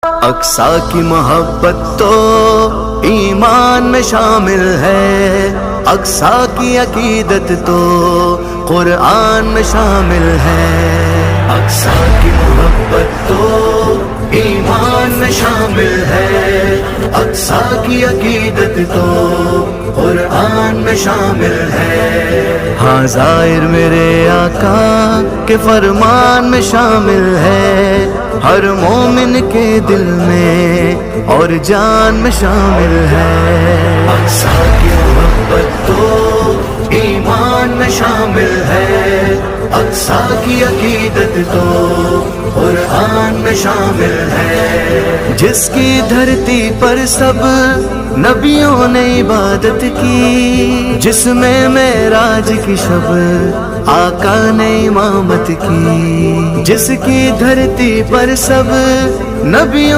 اقصی کی محبت تو ایمان میں شامل ہے، اقصی کی عقیدت تو قرآن میں شامل ہے، اقصی کی محبت تو ایمان میں شامل ہے، اقصی کی عقیدت تو قرآن میں شامل ہے، ہاں ظاہر میرے آقا کے فرمان میں شامل ہے، ہر مومن کے دل میں اور جان میں شامل ہے، اقصی کی محبت تو ایمان میں شامل ہے، اقصی کی عقیدت تو قرآن میں شامل ہے، جس کی دھرتی پر سب نبیوں نے عبادت کی، جس میں معراج کی شب آقا نے امامت کی، جس کی دھرتی پر سب نبیوں